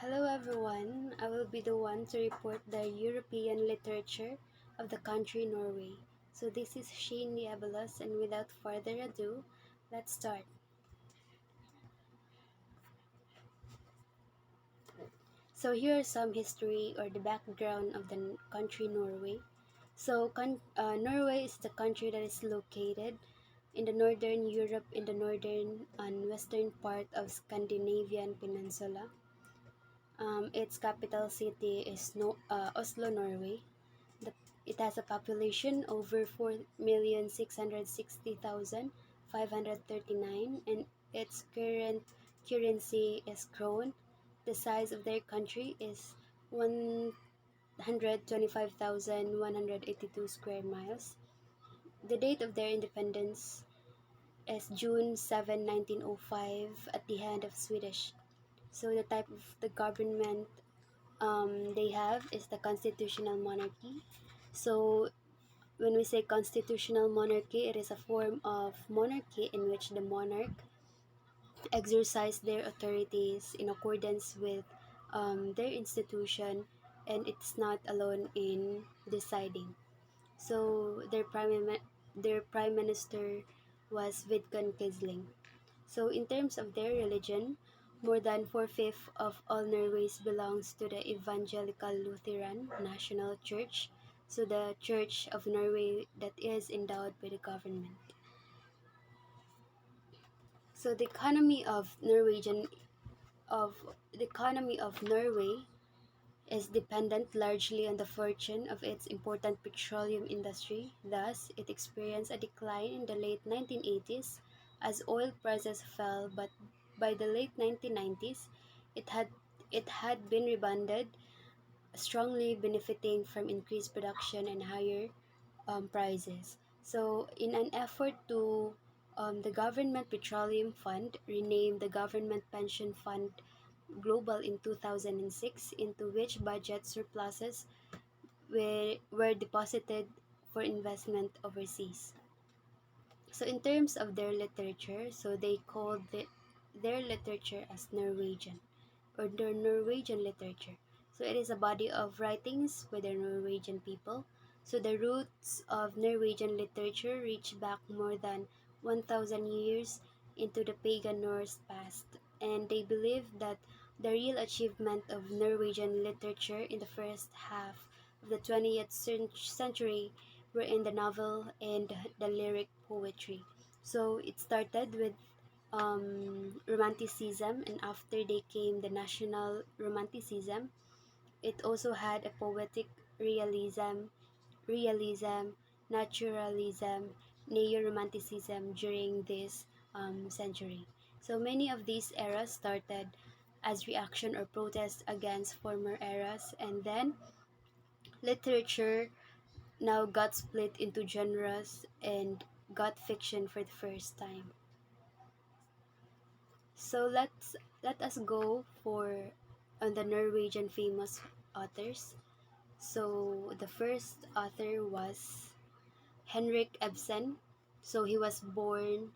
Hello everyone, I will be the one to report the European literature of the country Norway. So this is Shane the Abalos, and without further ado, let's start. So here are some history or the background of the country Norway. Norway is the country that is located in the northern Europe in the northern and western part of Scandinavian peninsula. Its capital city is Oslo, Norway. The, it has a population over 4,660,539, and its current currency is krone. The size of their country is 125,182 square miles. The date of their independence is June 7, 1905, at the hand of Swedish. So the type of the government they have is the constitutional monarchy. So when we say constitutional monarchy, it is a form of monarchy in which the monarch exercise their authorities in accordance with their institution, and it's not alone in deciding. So their prime minister was Vidkun Quisling. So in terms of their religion, more than four-fifths of all Norways belongs to the Evangelical Lutheran National Church, so the Church of Norway that is endowed by the government. So of the economy of Norway is dependent largely on the fortune of its important petroleum industry. Thus, it experienced a decline in the late 1980s as oil prices fell, but by the late 1990s, it had it had been rebounded, strongly benefiting from increased production and higher prices. So, in an effort to the Government Petroleum Fund, renamed the Government Pension Fund Global in 2006, into which budget surpluses were deposited for investment overseas. So in terms of their literature, so they called their literature as Norwegian or the Norwegian literature. So it is a body of writings by the Norwegian people. So the roots of Norwegian literature reach back more than 1,000 years into the pagan Norse past, and they believe that the real achievement of Norwegian literature in the first half of the 20th century were in the novel and the lyric poetry. So it started with Romanticism, and after they came the National Romanticism. It also had a poetic realism, naturalism, neo-romanticism during this century. So many of these eras started as reaction or protest against former eras, and then literature now got split into genres and got fiction for the first time. So let us go for on the Norwegian famous authors. So the first author was Henrik Ibsen. So he was born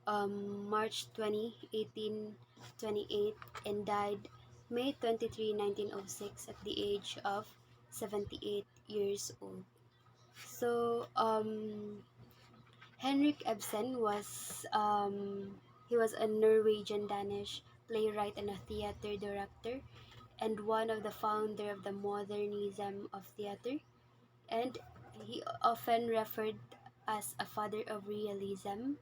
March 20, 1828, and died May 23, 1906, at the age of 78 years old. So Henrik Ibsen was a Norwegian Danish playwright and a theater director, and one of the founder of the modernism of theater, and he often referred as a father of realism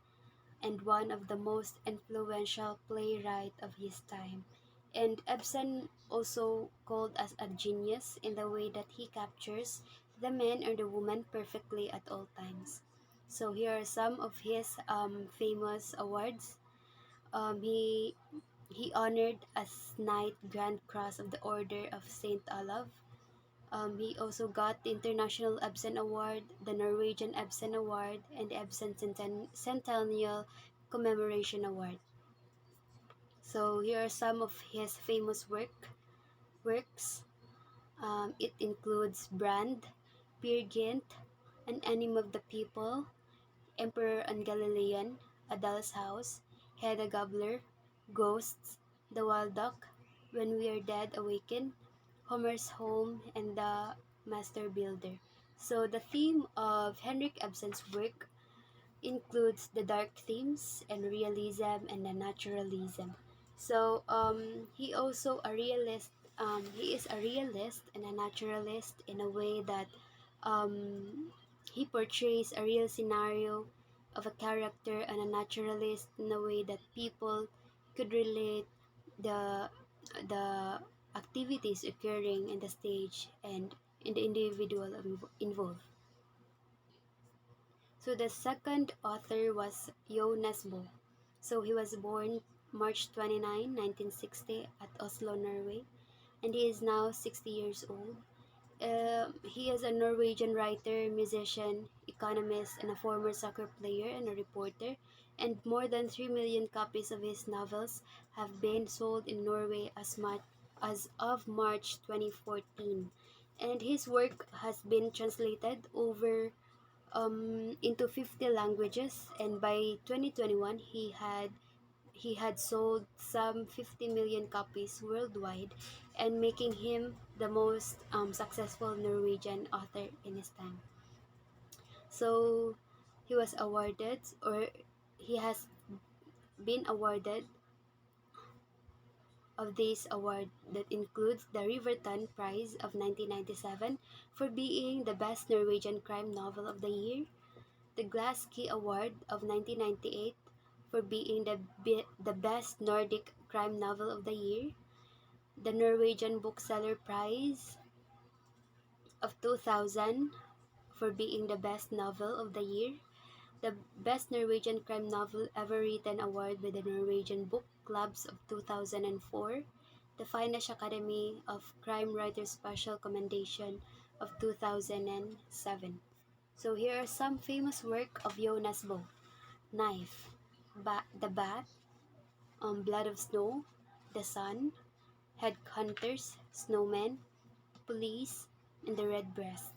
and one of the most influential playwright of his time. And Ibsen also called as a genius in the way that he captures the man or the woman perfectly at all times. So here are some of his famous awards. He honored as Knight Grand Cross of the Order of Saint Olaf. He also got the International Ibsen Award, the Norwegian Ibsen Award, and the Ibsen Centennial Commemoration Award. So here are some of his famous works. It includes Brand, Peer Gynt, An Enemy of the People, Emperor and Galilean, A Doll's House, Hedda Gabler, Ghosts, The Wild Duck, When We Are Dead Awaken, Homer's Home, and The Master Builder. So the theme of Henrik Ibsen's work includes the dark themes and realism and the naturalism. So he also a realist. He is a realist and a naturalist in a way that um, he portrays a real scenario of a character and a naturalist in a way that people could relate the the activities occurring in the stage and in the individual involved. So the second author was Jonas Bo. So he was born March 29, 1960 at Oslo, Norway, and he is now 60 years old. He is a Norwegian writer, musician, economist, and a former soccer player and a reporter. And more than 3 million copies of his novels have been sold in Norway as much as of March 2014. And his work has been translated over into 50 languages, and by 2021 he had sold some 50 million copies worldwide, and making him the most successful Norwegian author in his time. So he was awarded, or he has been awarded of this award that includes the Riverton Prize of 1997 for being the best Norwegian crime novel of the year, the Glass Key Award of 1998 for being the best Nordic crime novel of the year, the Norwegian Bookseller Prize of 2000 for being the best novel of the year, the Best Norwegian Crime Novel Ever Written Award by the Norwegian Book Clubs of 2004, the Finnish Academy of Crime Writers Special Commendation of 2007. So here are some famous work of Jonas Bo. Knife, The Bat, Blood of Snow, The Sun, Headhunters, Snowmen, Police, and The Red Breast.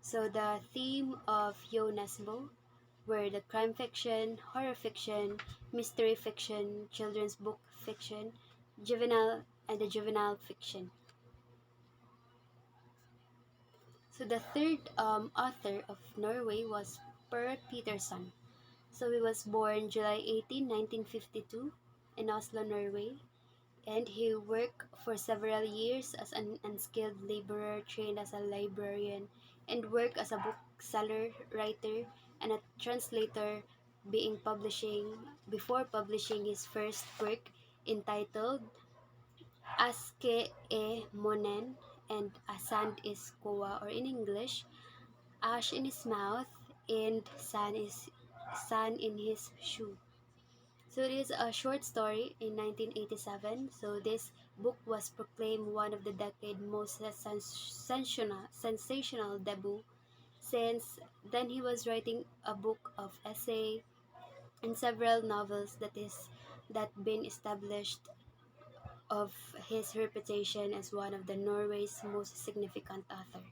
So the theme of Jonas Bo were the crime fiction, horror fiction, mystery fiction, children's book fiction, juvenile, and the juvenile fiction. So the third author of Norway was Per Peterson. So he was born July 18, 1952 in Oslo, Norway, and he worked for several years as an unskilled laborer, trained as a librarian, and worked as a bookseller, writer, and a translator, being publishing before publishing his first work entitled Aske e Monen and A Sand is Koa, or in English, Ash in his mouth and sand in his shoe. So it is a short story in 1987. So this book was proclaimed one of the decade most sensational debut. Since then he was writing a book of essay and several novels that been established of his reputation as one of the Norway's most significant author.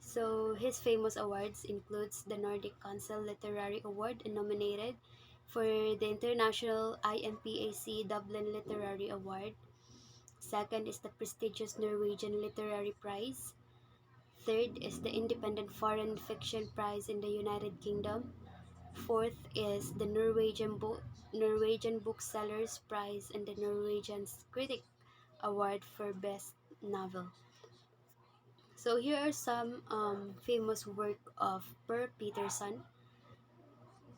So his famous awards includes the Nordic Council Literary Award and nominated for the International IMPAC Dublin Literary Award. Second is the prestigious Norwegian Literary Prize. Third is the Independent Foreign Fiction Prize in the United Kingdom. Fourth is the Norwegian Booksellers Prize and the Norwegian Critic Award for Best Novel. So here are some famous work of Per Peterson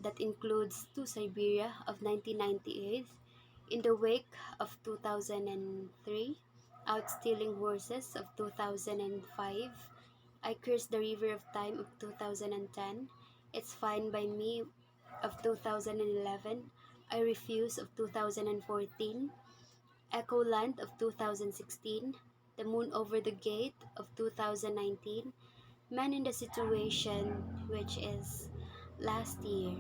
that includes To Siberia of 1998, In the Wake of 2003, Out Stealing Horses of 2005, I Curse the River of Time of 2010, It's Fine by Me of 2011, I Refuse of 2014, Echo Land of 2016, The Moon Over the Gate of 2019, Man in the Situation, which is last year.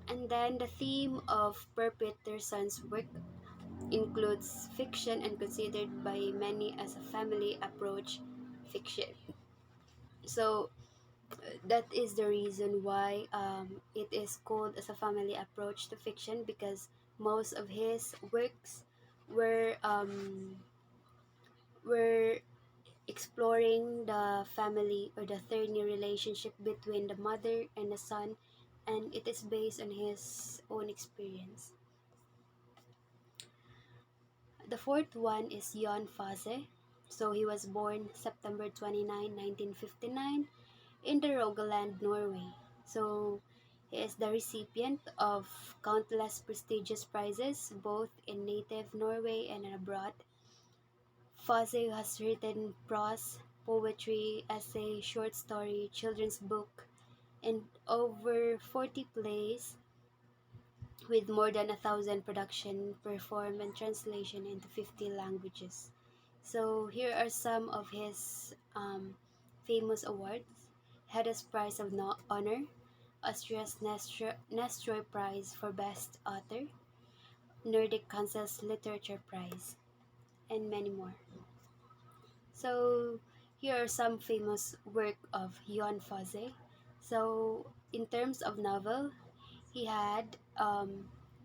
And then the theme of Per Peterson's work includes fiction and considered by many as a family approach fiction. So that is the reason why it is called as a family approach to fiction, because most of his works were We're exploring the family or the third new relationship between the mother and the son, and it is based on his own experience. The fourth one is Jon Fosse. So he was born September 29, 1959 in the Rogaland, Norway. So he is the recipient of countless prestigious prizes both in native Norway and abroad. Fosse has written prose, poetry, essay, short story, children's book, and over 40 plays with more than 1,000 production performed and translation into 50 languages. So here are some of his famous awards. Hedda's Prize of Honor, Austria's Nestroy Prize for Best Author, Nordic Council's Literature Prize, and many more. So here are some famous work of Jon Fosse. So in terms of novel, he had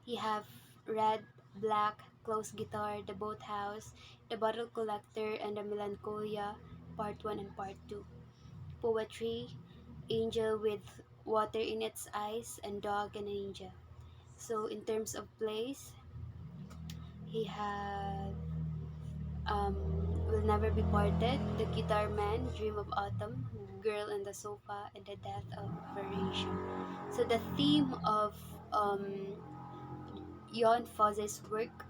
he have Red, Black, Close Guitar, The Boathouse, The Bottle Collector, and The Melancholia, Part 1 and Part 2. Poetry, Angel with Water in Its Eyes, and Dog and an Angel. So in terms of plays, he had um, Will Never Be Parted, The Guitar Man, Dream of Autumn, Girl on the Sofa, and The Death of Variation. So the theme of Jon Fosse's work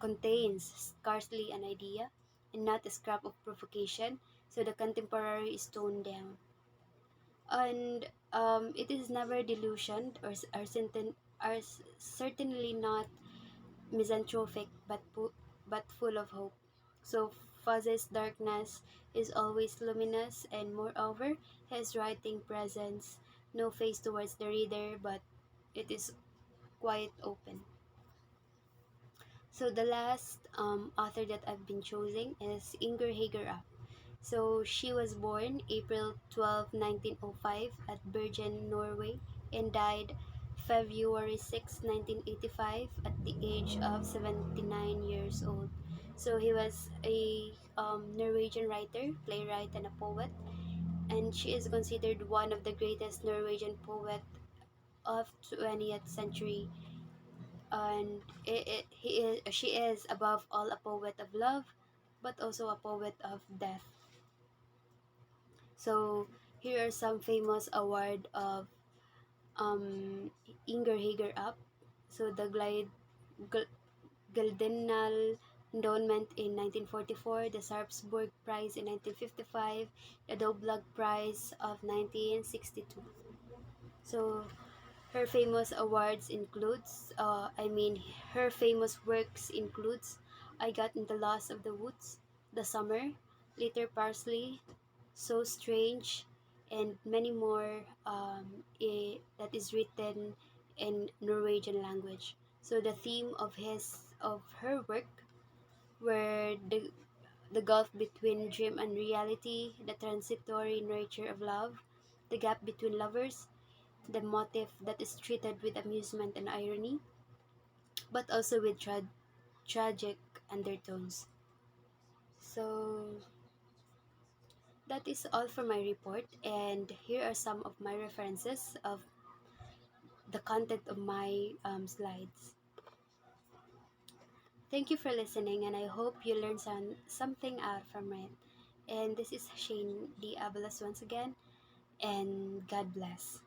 contains scarcely an idea and not a scrap of provocation, so the contemporary is toned down. And it is never delusioned or certainly not misanthropic but full of hope. So Fosse's darkness is always luminous, and moreover, his writing presents no face towards the reader, but it is quite open. So the last author that I've been choosing is Inger Hagerup. So she was born April 12, 1905 at Bergen, Norway, and died February 6, 1985 at the age of 79 years old. So he was a Norwegian writer, playwright, and a poet, and she is considered one of the greatest Norwegian poet of 20th century, and she is above all a poet of love, but also a poet of death. So here are some famous award of Inger Hager up. So the Guldenal Endowment in 1944, the Sarpsborg Prize in 1955, the Doblag Prize of 1962. So her famous awards includes, her famous works includes I Got in the Lost of the Woods, The Summer, Later Parsley, So Strange, and many more that is written in Norwegian language. So the theme of her work were the gulf between dream and reality, the transitory nature of love, the gap between lovers, the motif that is treated with amusement and irony, but also with tragic undertones. So that is all for my report, and here are some of my references of the content of my slides. Thank you for listening, and I hope you learned something out from it. And this is Shane D. Abalos once again, and God bless.